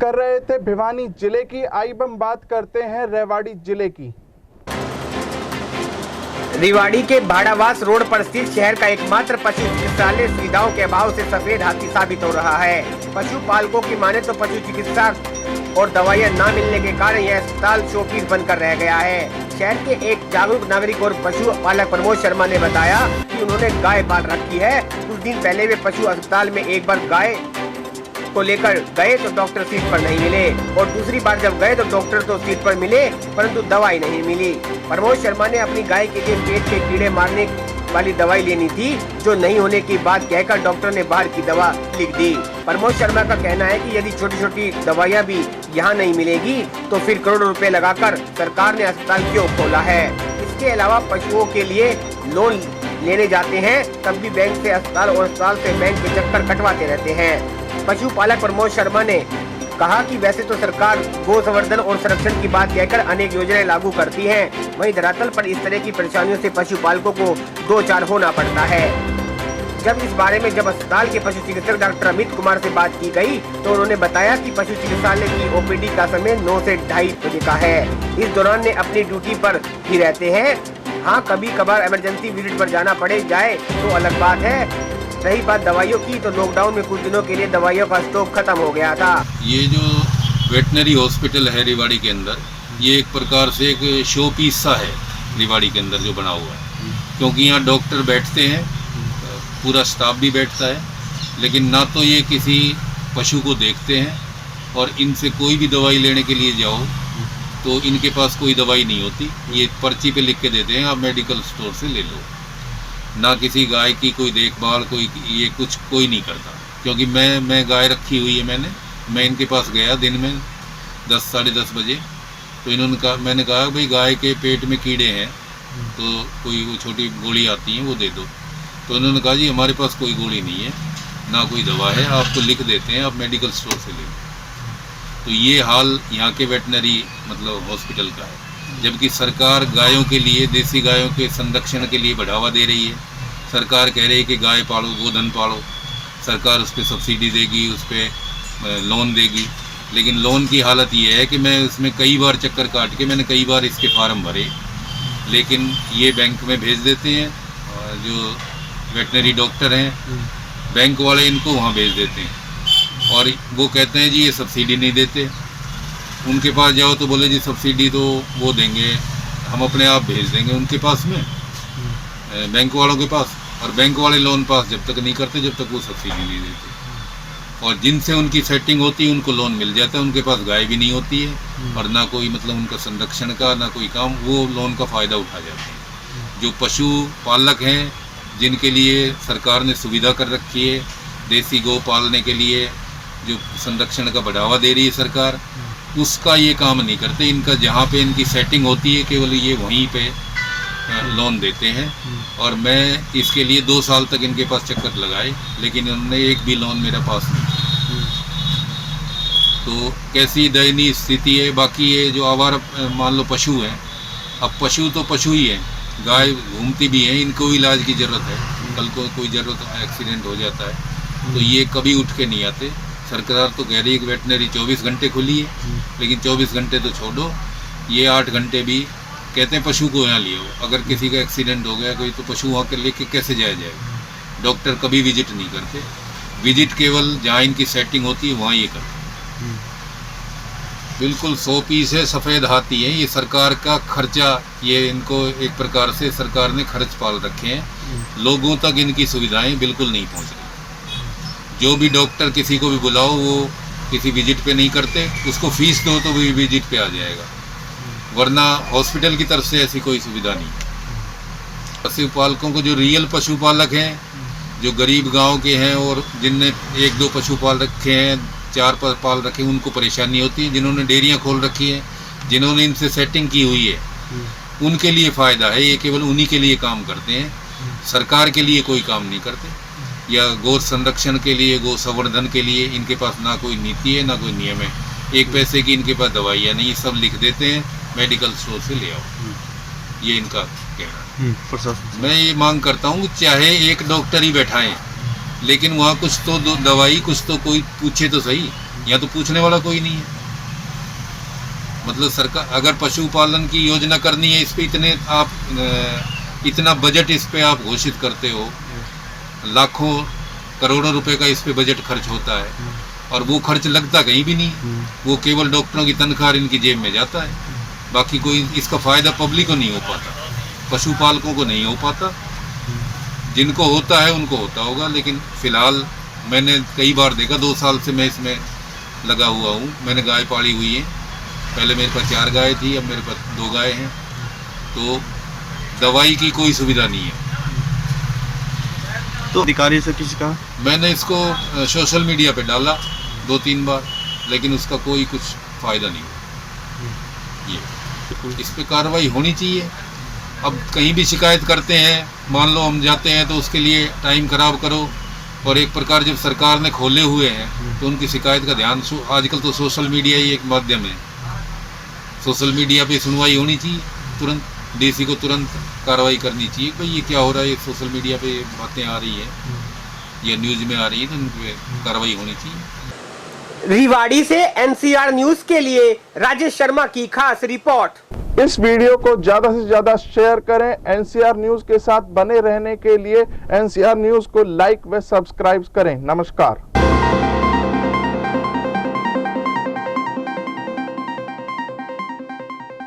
कर रहे थे भिवानी जिले की। आइए हम बात करते हैं रेवाड़ी जिले की। रेवाड़ी के भाड़ावास रोड पर स्थित शहर का एकमात्र पशु चिकित्सालय सुविधाओं के अभाव से सफेद हाथी साबित हो रहा है। पशु पालकों की माने तो पशु चिकित्सा और दवाइयां न मिलने के कारण यह अस्पताल शोपीस बनकर रह गया है। शहर के एक जागरूक नागरिक और पशु पालक प्रमोद शर्मा ने बताया कि उन्होंने गाय पाल रखी है। कुछ दिन पहले वे पशु अस्पताल में एक बार गाय को लेकर गए तो डॉक्टर सीट पर नहीं मिले और दूसरी बार जब गए तो डॉक्टर तो सीट पर मिले परंतु दवाई नहीं मिली। प्रमोद शर्मा ने अपनी गाय के लिए पेट के कीड़े मारने वाली दवाई लेनी थी, जो नहीं होने की बात कहकर डॉक्टर ने बाहर की दवा लिख दी। प्रमोद शर्मा का कहना है कि यदि छोटी छोटी दवाइयां भी यहाँ नहीं मिलेगी तो फिर करोड़ों रुपए लगाकर सरकार ने अस्पताल क्यों खोला है। इसके अलावा पशुओं के लिए लोन लेने जाते हैं तब भी बैंक से अस्पताल और अस्पताल से बैंक के चक्कर कटवाते रहते हैं। पशुपालक प्रमोद शर्मा ने कहा कि वैसे तो सरकार गौ संवर्धन और संरक्षण की बात कहकर अनेक योजनाएं लागू करती है, वहीं धरातल पर इस तरह की परेशानियों से पशुपालकों को दो चार होना पड़ता है। जब इस बारे में जब अस्पताल के पशु चिकित्सक डॉक्टर अमित कुमार से बात की गई तो उन्होंने बताया कि पशु चिकित्सालय की ओपीडी का समय 9 से 2:30 बजे का है। इस दौरान ने अपनी ड्यूटी पर ही रहते हैं। हाँ, कभी कभार इमरजेंसी विजिट पर जाना पड़े जाए तो अलग बात है। रही बात दवाइयों की तो लॉकडाउन में कुछ दिनों के लिए दवाइयों का स्टॉक खत्म हो गया था। ये जो वेटनरी हॉस्पिटल है रेवाड़ी के अंदर, ये एक प्रकार से एक शो पीस सा है रेवाड़ी के अंदर जो बना हुआ है, क्योंकि यहाँ डॉक्टर बैठते हैं, पूरा स्टाफ भी बैठता है, लेकिन ना तो ये किसी पशु को देखते हैं और इनसे कोई भी दवाई लेने के लिए जाओ तो इनके पास कोई दवाई नहीं होती। ये पर्ची पे लिख के देते हैं आप मेडिकल स्टोर से ले लो। ना किसी गाय की कोई देखभाल ये कुछ कोई नहीं करता, क्योंकि मैं गाय रखी हुई है। मैं इनके पास गया दिन में 10 साढ़े 10 बजे, तो इन्होंने कहा, मैंने कहा भाई गाय के पेट में कीड़े हैं तो कोई वो छोटी गोली आती है वो दे दो। तो उन्होंने कहा जी हमारे पास कोई गोली नहीं है, ना कोई दवा है, आपको लिख देते हैं, आप मेडिकल स्टोर से ले लो। तो ये हाल यहाँ के वेटनरी मतलब हॉस्पिटल का है, जबकि सरकार गायों के लिए, देसी गायों के संरक्षण के लिए बढ़ावा दे रही है। सरकार कह रही है कि गाय पालो, गोधन पालो, सरकार उस पर सब्सिडी देगी, उस पर लोन देगी। लेकिन लोन की हालत ये है कि मैं उसमें कई बार चक्कर काट के मैंने कई बार इसके फार्म भरे, लेकिन ये बैंक में भेज देते हैं, जो वेटनरी डॉक्टर हैं बैंक वाले इनको वहाँ भेज देते हैं और वो कहते हैं जी ये सब्सिडी नहीं देते। उनके पास जाओ तो बोले जी सब्सिडी तो वो देंगे, हम अपने आप भेज देंगे उनके पास में, बैंक वालों के पास, और बैंक वाले लोन पास जब तक नहीं करते जब तक वो सब्सिडी नहीं देते। और जिनसे उनकी सेटिंग होती है उनको लोन मिल जाता है, उनके पास गाय भी नहीं होती है और ना कोई मतलब उनका संरक्षण का ना कोई काम, वो लोन का फ़ायदा उठा जाते हैं। जो पशु पालक हैं जिनके लिए सरकार ने सुविधा कर रखी है, देसी गौ पालने के लिए जो संरक्षण का बढ़ावा दे रही है सरकार, उसका ये काम नहीं करते। इनका जहाँ पे इनकी सेटिंग होती है केवल ये वहीं पे लोन देते हैं। और मैं इसके लिए 2 साल तक इनके पास चक्कर लगाए, लेकिन उन्होंने एक भी लोन मेरा पास नहीं। तो कैसी दयनीय स्थिति है। बाकी ये जो आवारा मान लो पशु हैं, अब पशु तो पशु ही हैं, गाय घूमती भी हैं, इनको भी इलाज की ज़रूरत है। कल को कोई ज़रूरत एक्सीडेंट हो जाता है तो ये कभी उठ के नहीं आते। सरकार तो कह रही है कि वेटनरी 24 घंटे खुली है, लेकिन 24 घंटे तो छोड़ो, ये 8 घंटे भी कहते हैं पशु को यहाँ लिए हो। अगर किसी का एक्सीडेंट हो गया कोई तो पशु वहाँ के लेके कैसे जाया जाएगा। डॉक्टर कभी विजिट नहीं करते, विजिट केवल जहाँ इनकी सेटिंग होती है वहाँ ये करते। बिल्कुल 100 पीस है, सफ़ेद हाथी है। ये सरकार का खर्चा, ये इनको एक प्रकार से सरकार ने खर्च पाल रखे हैं। लोगों तक इनकी सुविधाएं बिल्कुल नहीं पहुँच रही। जो भी डॉक्टर किसी को भी बुलाओ वो किसी विजिट पे नहीं करते, उसको फीस दो तो भी विजिट पे आ जाएगा, वरना हॉस्पिटल की तरफ से ऐसी कोई सुविधा नहीं। पशुपालकों को जो रियल पशुपालक हैं, जो गरीब गांव के हैं और जिनने 1-2 पशु पाल रखे हैं, 4 पाल रखे हैं, उनको परेशानी होती है। जिन्होंने डेयरियां खोल रखी हैं, जिन्होंने इनसे सेटिंग की हुई है, उनके लिए फ़ायदा है। ये केवल उन्हीं के लिए काम करते हैं, सरकार के लिए कोई काम नहीं करते, या गौ संरक्षण के लिए, गौ संवर्धन के लिए इनके पास ना कोई नीति है ना कोई नियम है। 1 पैसे की इनके पास दवाइयाँ नहीं, सब लिख देते हैं मेडिकल स्टोर से ले आओ, ये इनका कहना है। मैं ये मांग करता हूँ चाहे एक डॉक्टर ही बैठाएं, लेकिन वहाँ कुछ तो दवाई, कुछ तो कोई पूछे तो सही। यहाँ तो पूछने वाला कोई नहीं है। मतलब सरकार अगर पशुपालन की योजना करनी है, इस पे इतना बजट इस पे आप घोषित करते हो, लाखों करोड़ों रुपए का इस पे बजट खर्च होता है और वो खर्च लगता कहीं भी नहीं, वो केवल डॉक्टरों की तनख्वाह इनकी जेब में जाता है। बाकी कोई इसका फायदा पब्लिक को नहीं हो पाता, पशुपालकों को नहीं हो पाता। जिनको होता है उनको होता होगा, लेकिन फिलहाल मैंने कई बार देखा, 2 साल से मैं इसमें लगा हुआ हूँ। मैंने गाय पाली हुई है, पहले मेरे पास 4 गाय थी, अब मेरे पास 2 गाय हैं। तो दवाई की कोई सुविधा नहीं है। तो अधिकारी से किसी का मैंने इसको सोशल मीडिया पे डाला 2-3 बार, लेकिन उसका कोई कुछ फायदा नहीं हुआ। ये इस पे कार्रवाई होनी चाहिए। अब कहीं भी शिकायत करते हैं, मान लो हम जाते हैं तो उसके लिए टाइम खराब करो, और एक प्रकार जब सरकार ने खोले हुए हैं तो उनकी शिकायत का ध्यान, आजकल तो सोशल मीडिया ही एक माध्यम है, सोशल मीडिया पे सुनवाई होनी चाहिए, तुरंत डीसी को तुरंत कार्रवाई करनी चाहिए। भाई ये क्या हो रहा है, ये सोशल मीडिया पे बातें आ रही है या न्यूज में आ रही है, तो उन पे कार्रवाई होनी चाहिए। रेवाड़ी से एनसीआर न्यूज के लिए राजेश शर्मा की खास रिपोर्ट। इस वीडियो को ज्यादा से ज्यादा शेयर करें। एनसीआर न्यूज के साथ बने रहने के लिए एनसीआर न्यूज को लाइक व सब्सक्राइब करें। नमस्कार।